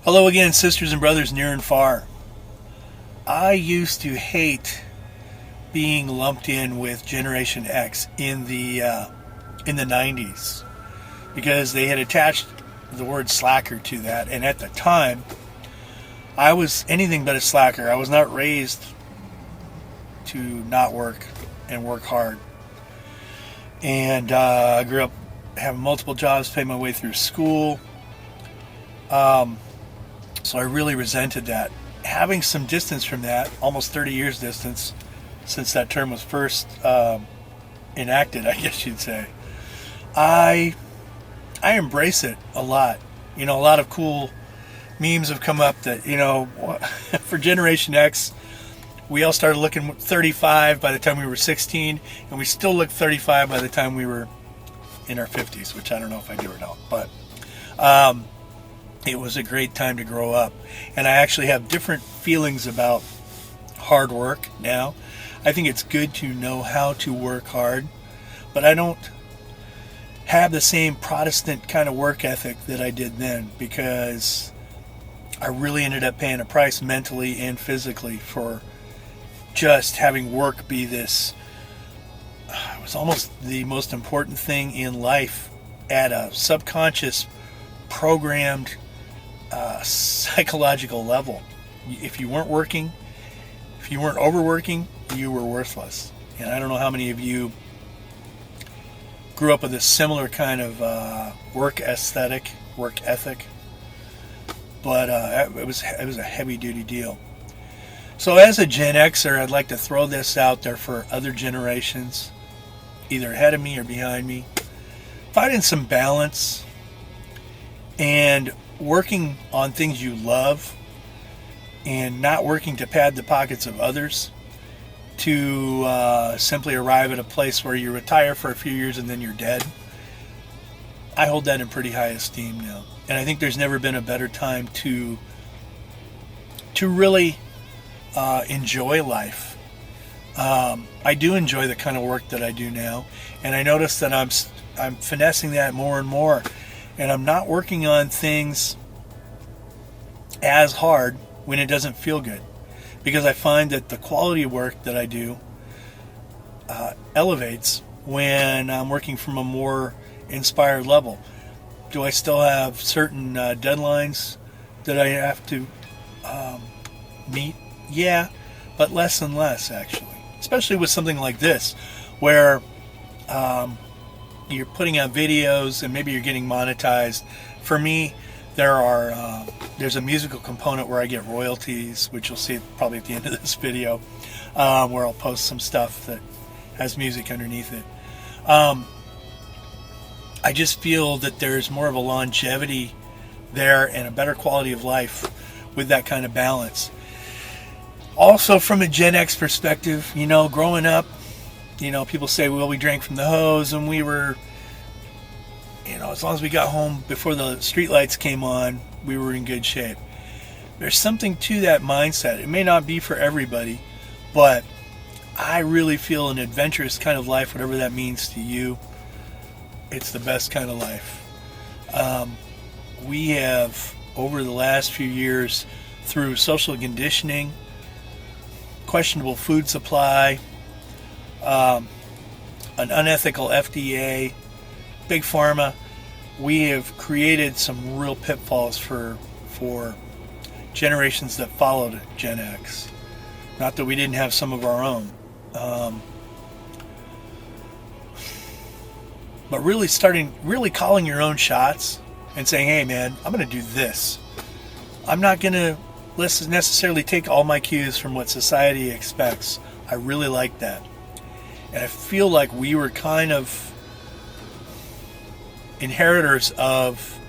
Hello again, sisters and brothers near and far. I used to hate being lumped in with Generation X in the 90s because they had attached the word slacker to that, and at the time, I was anything but a slacker. I was not raised to not work and work hard, and I grew up having multiple jobs, paid my way through school. So I really resented that. Having some distance from that, almost 30 years distance, since that term was first enacted, I guess you'd say, I embrace it a lot. You know, a lot of cool memes have come up that, you know, for Generation X, we all started looking 35 by the time we were 16, and we still look 35 by the time we were in our 50s, which I don't know if I do or not. But it was a great time to grow up. And I actually have different feelings about hard work now. I think it's good to know how to work hard, but I don't have the same Protestant kind of work ethic that I did then, because I really ended up paying a price mentally and physically for just having work be this. It was almost the most important thing in life at a subconscious, programmed, psychological level. If you weren't working, if you weren't overworking, you were worthless. And I don't know how many of you grew up with a similar kind of work aesthetic, work ethic, but it was a heavy duty deal. So as a Gen Xer, I'd like to throw this out there for other generations, either ahead of me or behind me. Finding some balance and working on things you love and not working to pad the pockets of others to simply arrive at a place where you retire for a few years and then you're dead. I hold that in pretty high esteem now. And I think there's never been a better time to really enjoy life. I do enjoy the kind of work that I do now, and I notice that I'm finessing that more and more, and I'm not working on things as hard when it doesn't feel good, because I find that the quality of work that I do elevates when I'm working from a more inspired level. Do I still have certain deadlines that I have to meet? Yeah, but less and less, actually. Especially with something like this, where you're putting out videos and maybe you're getting monetized. For me, there's a musical component where I get royalties, which you'll see probably at the end of this video, where I'll post some stuff that has music underneath it. I just feel that there's more of a longevity there and a better quality of life with that kind of balance. Also, from a Gen X perspective, you know, growing up, you know, people say, well, we drank from the hose and we were, you know, as long as we got home before the streetlights came on, we were in good shape. There's something to that mindset. It may not be for everybody, but I really feel an adventurous kind of life, whatever that means to you, it's the best kind of life. We have, over the last few years, through social conditioning, questionable food supply, an unethical FDA, big pharma, we have created some real pitfalls for generations that followed Gen X. Not that we didn't have some of our own. But really calling your own shots and saying, hey man, I'm going to do this. I'm not going to necessarily take all my cues from what society expects. I really like that. And I feel like we were kind of inheritors of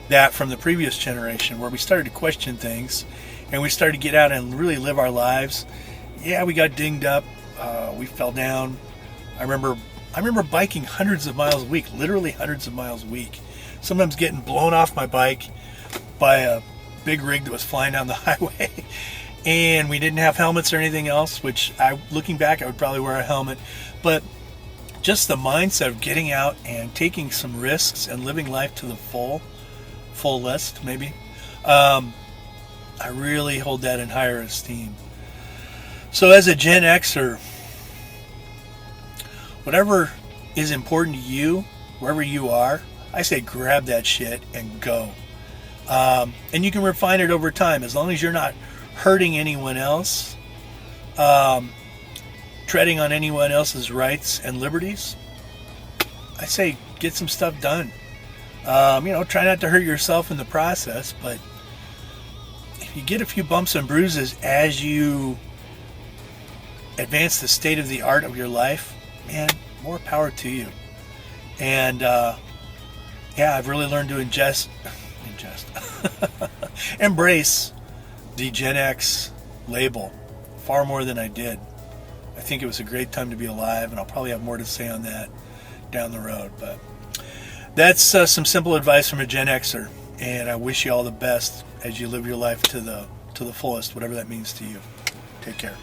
that from the previous generation, where we started to question things and we started to get out and really live our lives. Yeah, we got dinged up. We fell down. I remember biking hundreds of miles a week, literally hundreds of miles a week. Sometimes getting blown off my bike by a big rig that was flying down the highway. And we didn't have helmets or anything else, which looking back, I would probably wear a helmet. But just the mindset of getting out and taking some risks and living life to the fullest, maybe, I really hold that in higher esteem. So as a Gen Xer, whatever is important to you, wherever you are, I say grab that shit and go. And you can refine it over time as long as you're not hurting anyone else, treading on anyone else's rights and liberties. I say get some stuff done. Try not to hurt yourself in the process, but if you get a few bumps and bruises as you advance the state of the art of your life, man, more power to you. And I've really learned to embrace the Gen X label far more than I did. I think it was a great time to be alive, and I'll probably have more to say on that down the road. But that's some simple advice from a Gen Xer, and I wish you all the best as you live your life to the fullest, whatever that means to you. Take care.